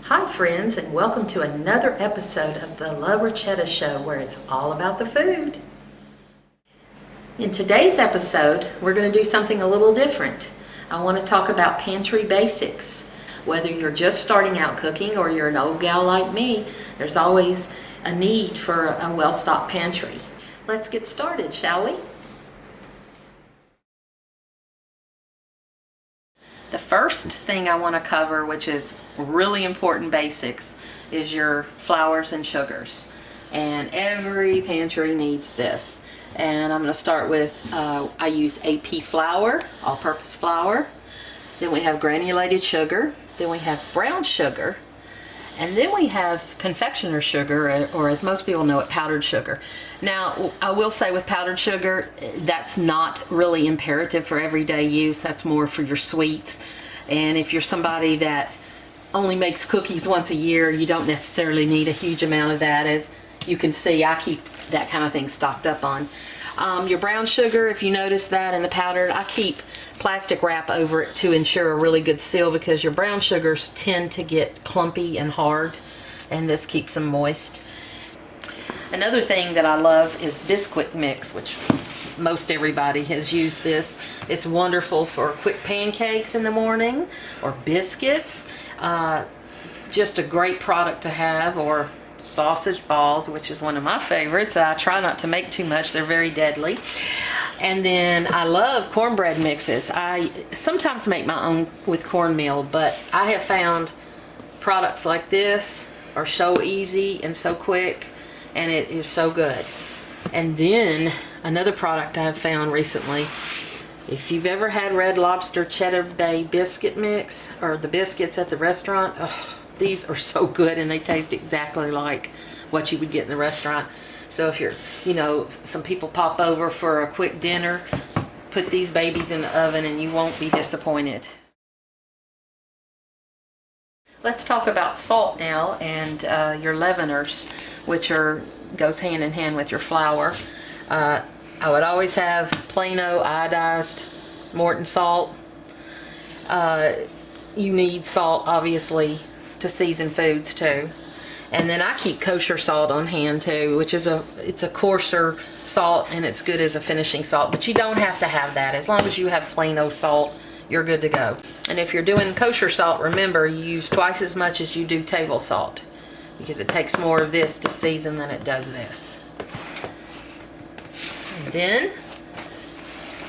Hi friends, and welcome to another episode of the La Ricetta Show, where it's all about the food. In today's episode, we're going to do something a little different. I want to talk about pantry basics. Whether you're just starting out cooking or you're an old gal like me, there's always a need for a well-stocked pantry. Let's get started, shall we? The first thing I want to cover, which is really important basics, is your flours and sugars. And every pantry needs this. And I'm going to start with, I use AP flour, all-purpose flour. Then we have granulated sugar. Then we have brown sugar. And then we have confectioner sugar, or as most people know it, powdered sugar. Now, I will say with powdered sugar, that's not really imperative for everyday use. That's more for your sweets. And if you're somebody that only makes cookies once a year, you don't necessarily need a huge amount of that. As you can see, I keep that kind of thing stocked up on. Your brown sugar, if you notice that in the powdered, I keep plastic wrap over it to ensure a really good seal, because your brown sugars tend to get clumpy and hard, and this keeps them moist. Another thing that I love is biscuit mix, which most everybody has used this. It's wonderful for quick pancakes in the morning or biscuits. Just a great product to have, or sausage balls, which is one of my favorites. I try not to make too much. They're very deadly. And then I love cornbread mixes. I sometimes make my own with cornmeal, but I have found products like this are so easy and so quick, and it is so good. And then another product I have found recently, if you've ever had Red Lobster Cheddar Bay biscuit mix, or the biscuits at the restaurant, these are so good, and they taste exactly like what you would get in the restaurant. So if you're, some people pop over for a quick dinner, put these babies in the oven and you won't be disappointed. Let's talk about salt now, and your leaveners, which goes hand in hand with your flour. I would always have Plano iodized Morton salt. You need salt, obviously, to season foods too. And then I keep kosher salt on hand too, which is it's a coarser salt, and it's good as a finishing salt. But you don't have to have that. As long as you have Plano salt, you're good to go. And if you're doing kosher salt, remember, you use twice as much as you do table salt, because it takes more of this to season than it does this. And then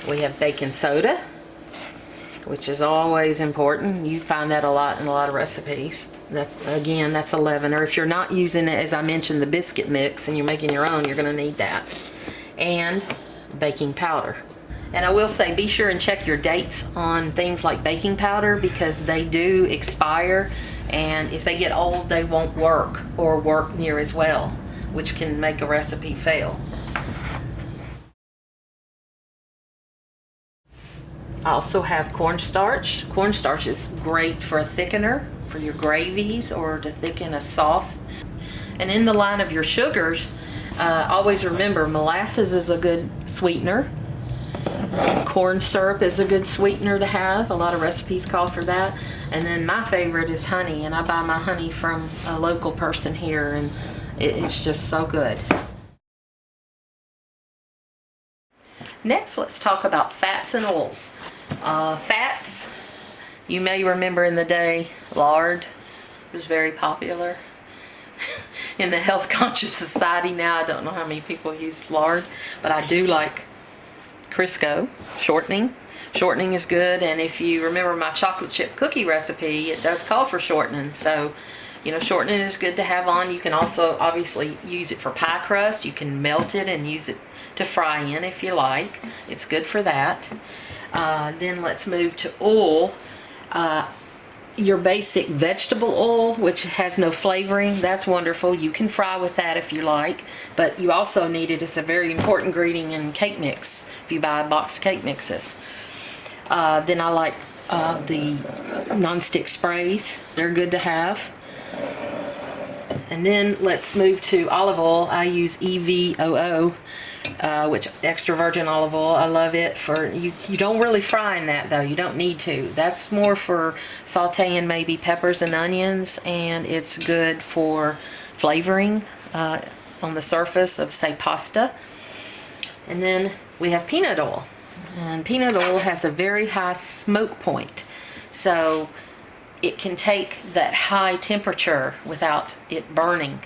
we have baking soda, which is always important. You find that a lot in a lot of recipes. That's a leavener. If you're not using it, as I mentioned, the biscuit mix, and you're making your own, you're going to need that. And baking powder. And I will say, be sure and check your dates on things like baking powder, because they do expire, and if they get old, they won't work or work near as well, which can make a recipe fail. I also have cornstarch. Cornstarch is great for a thickener for your gravies, or to thicken a sauce. And in the line of your sugars, always remember, molasses is a good sweetener. Corn syrup is a good sweetener to have. A lot of recipes call for that. And then my favorite is honey, and I buy my honey from a local person here, and it's just so good. Next, let's talk about fats and oils. Fats, you may remember in the day, lard was very popular. In the health conscious society now, I don't know how many people use lard, but I do like Crisco, shortening. Shortening is good, and if you remember my chocolate chip cookie recipe, it does call for shortening. So, shortening is good to have on. You can also obviously use it for pie crust. You can melt it and use it to fry in if you like. It's good for that. Then let's move to oil. Your basic vegetable oil, which has no flavoring, that's wonderful. You can fry with that if you like, but you also need it. It's a very important ingredient in cake mix if you buy a box of cake mixes. Then I like the non-stick sprays. They're good to have. And then let's move to olive oil. I use EVOO. which extra virgin olive oil. I love it for, you don't really fry in that though. You don't need to. That's more for sauteing maybe peppers and onions, and it's good for flavoring on the surface of, say, pasta. And then we have peanut oil. And peanut oil has a very high smoke point. So it can take that high temperature without it burning.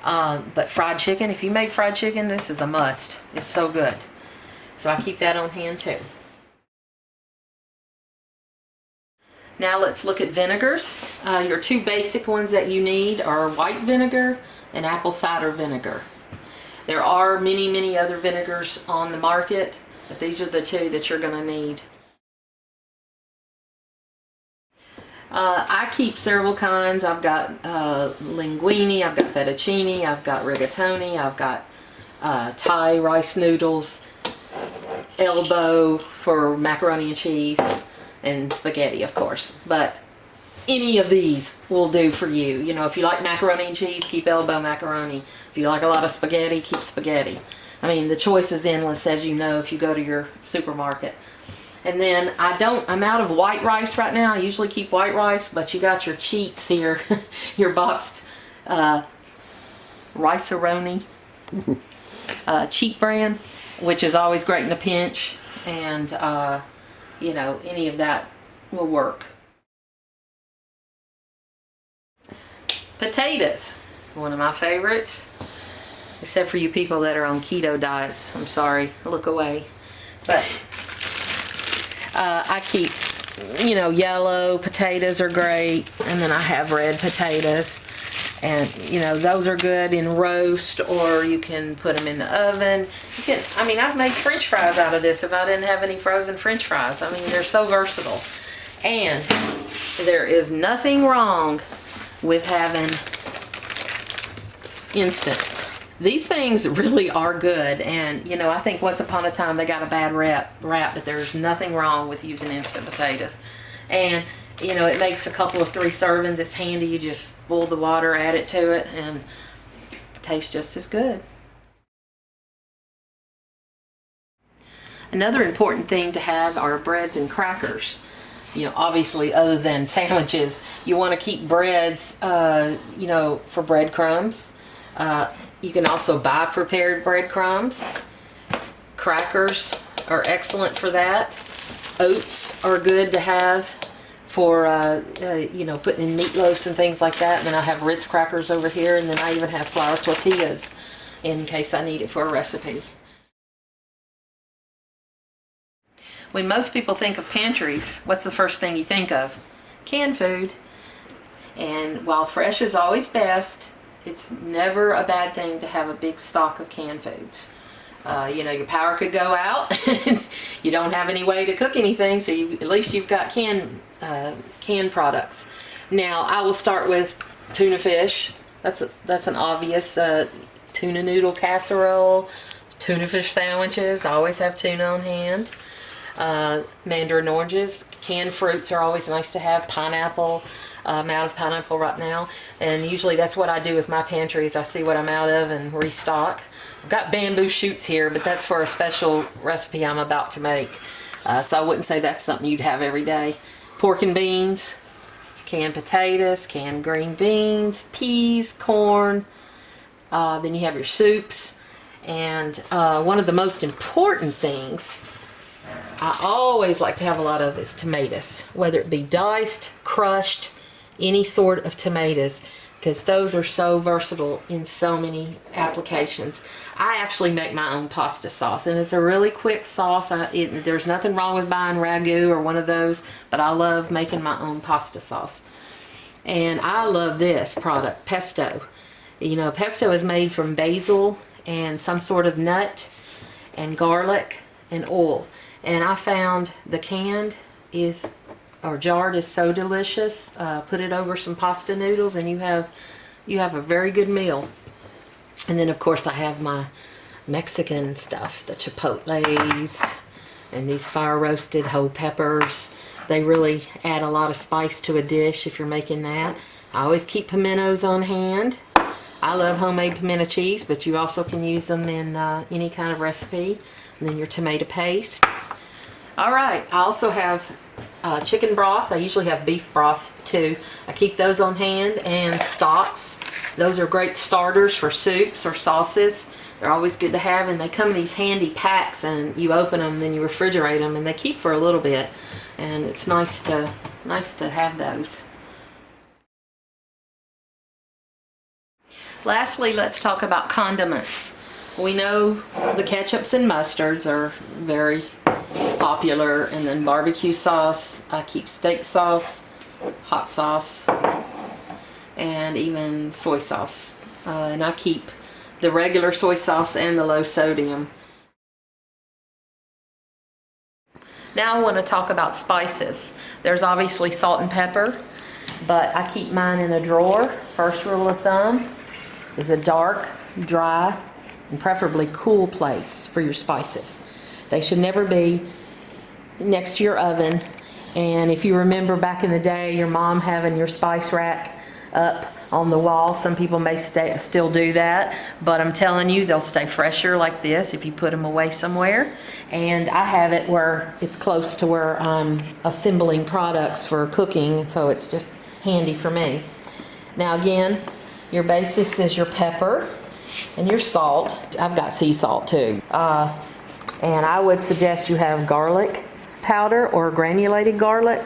But fried chicken, if you make fried chicken, this is a must. It's so good. So I keep that on hand too. Now let's look at vinegars. Your two basic ones that you need are white vinegar and apple cider vinegar. There are many other vinegars on the market, but these are the two that you're going to need. I keep several kinds. I've got linguine, I've got fettuccine, I've got rigatoni, I've got Thai rice noodles, elbow for macaroni and cheese, and spaghetti, of course. But any of these will do for you. You know, if you like macaroni and cheese, keep elbow macaroni. If you like a lot of spaghetti, keep spaghetti. I mean, the choice is endless, as you know, if you go to your supermarket. And then I'm out of white rice right now. I usually keep white rice, but you got your cheats here, your boxed Rice-A-Roni cheat brand, which is always great in a pinch, and you know, any of that will work. Potatoes, one of my favorites, except for you people that are on keto diets. I'm sorry, look away. But I keep, you know, yellow potatoes are great, and then I have red potatoes, and you know, those are good in roast, or you can put them in the oven. You can, I mean, I've made French fries out of this if I didn't have any frozen French fries. I mean, they're so versatile, and there is nothing wrong with having instant. These things really are good, and you know, I think once upon a time they got a bad rap, but there's nothing wrong with using instant potatoes. And you know, it makes a couple of 3 servings. It's handy. You just boil the water, add it to it, and it tastes just as good. Another important thing to have are breads and crackers. You know, obviously, other than sandwiches, you want to keep breads, you know, for breadcrumbs. You can also buy prepared breadcrumbs. Crackers are excellent for that. Oats are good to have for, you know, putting in meatloafs and things like that. And then I have Ritz crackers over here, and then I even have flour tortillas in case I need it for a recipe. When most people think of pantries, what's the first thing you think of? Canned food. And while fresh is always best, it's never a bad thing to have a big stock of canned foods. You know, your power could go out, and you don't have any way to cook anything, so at least you've got canned products. Now, I will start with tuna fish. That's an obvious tuna noodle casserole, tuna fish sandwiches. I always have tuna on hand. Mandarin oranges, canned fruits are always nice to have. Pineapple, I'm out of pineapple right now, and usually that's what I do with my pantry is I see what I'm out of and restock. I've got bamboo shoots here, but that's for a special recipe I'm about to make, so I wouldn't say that's something you'd have every day. Pork and beans, canned potatoes, canned green beans, peas, corn, then you have your soups, and one of the most important things I always like to have a lot of is tomatoes, whether it be diced, crushed, any sort of tomatoes, because those are so versatile in so many applications. I actually make my own pasta sauce, and it's a really quick sauce. There's nothing wrong with buying ragu or one of those, but I love making my own pasta sauce. And I love this product, pesto. You know, pesto is made from basil and some sort of nut and garlic and oil. And I found the canned is, or jarred, is so delicious. Put it over some pasta noodles and you have a very good meal. And then of course I have my Mexican stuff, the chipotles and these fire roasted whole peppers. They really add a lot of spice to a dish if you're making that. I always keep pimentos on hand. I love homemade pimento cheese, but you also can use them in any kind of recipe. And then your tomato paste. All right, I also have chicken broth. I usually have beef broth too. I keep those on hand, and stocks. Those are great starters for soups or sauces. They're always good to have, and they come in these handy packs, and you open them, then you refrigerate them, and they keep for a little bit, and it's nice to have those. Lastly, let's talk about condiments. We know the ketchups and mustards are very popular, and then barbecue sauce. I keep steak sauce, hot sauce, and even soy sauce. And I keep the regular soy sauce and the low sodium. Now I want to talk about spices. There's obviously salt and pepper, but I keep mine in a drawer. First rule of thumb is a dark, dry, and preferably cool place for your spices. They should never be next to your oven. And if you remember back in the day, your mom having your spice rack up on the wall, some people may still do that, but I'm telling you, they'll stay fresher like this if you put them away somewhere. And I have it where it's close to where I'm assembling products for cooking, so it's just handy for me. Now again, your basics is your pepper and your salt. I've got sea salt too. And I would suggest you have garlic powder or granulated garlic.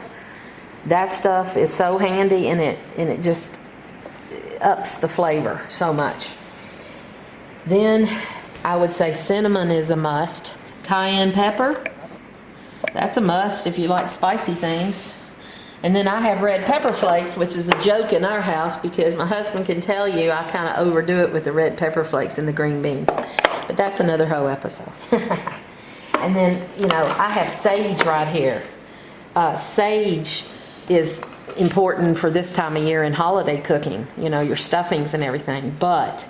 That stuff is so handy, and it just ups the flavor so much. Then I would say cinnamon is a must. Cayenne pepper, that's a must if you like spicy things. And then I have red pepper flakes, which is a joke in our house because my husband can tell you I kind of overdo it with the red pepper flakes and the green beans. But that's another whole episode. And then, you know, I have sage right here. Sage is important for this time of year in holiday cooking, you know, your stuffings and everything. But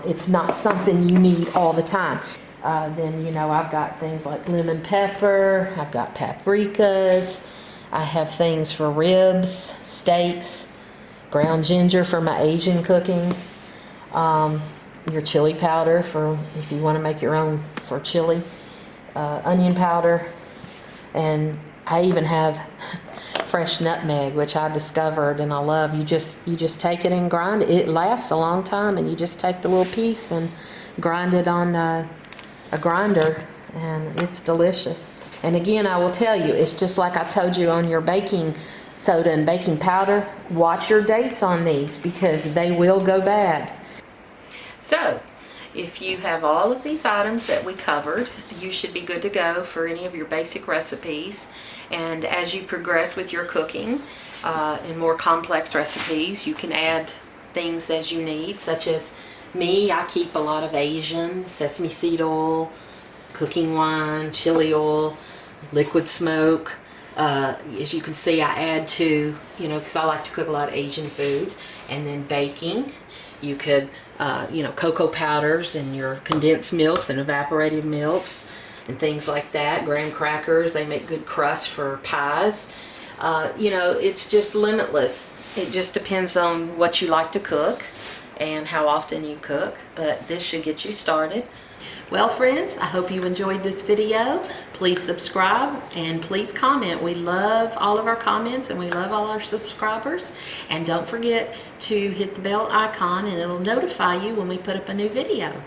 it's not something you need all the time. Then, you know, I've got things like lemon pepper. I've got paprikas. I have things for ribs, steaks, ground ginger for my Asian cooking, your chili powder for if you want to make your own for chili, onion powder, and I even have fresh nutmeg, which I discovered and I love. You just take it and grind it. It lasts a long time, and you just take the little piece and grind it on a grinder, and it's delicious. And again, I will tell you, it's just like I told you on your baking soda and baking powder. Watch your dates on these because they will go bad. So, if you have all of these items that we covered, you should be good to go for any of your basic recipes. And as you progress with your cooking and more complex recipes, you can add things as you need, such as me, I keep a lot of Asian sesame seed oil, cooking wine, chili oil, liquid smoke. As you can see, I add to, you know, because I like to cook a lot of Asian foods. And then baking, you could, you know, cocoa powders and your condensed milks and evaporated milks and things like that. Graham crackers, they make good crust for pies. You know, it's just limitless. It just depends on what you like to cook and how often you cook, but this should get you started. Well, friends, I hope you enjoyed this video. Please subscribe and please comment. We love all of our comments and we love all our subscribers. And don't forget to hit the bell icon and it'll notify you when we put up a new video.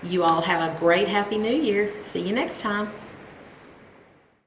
You all have a great Happy New Year. See you next time.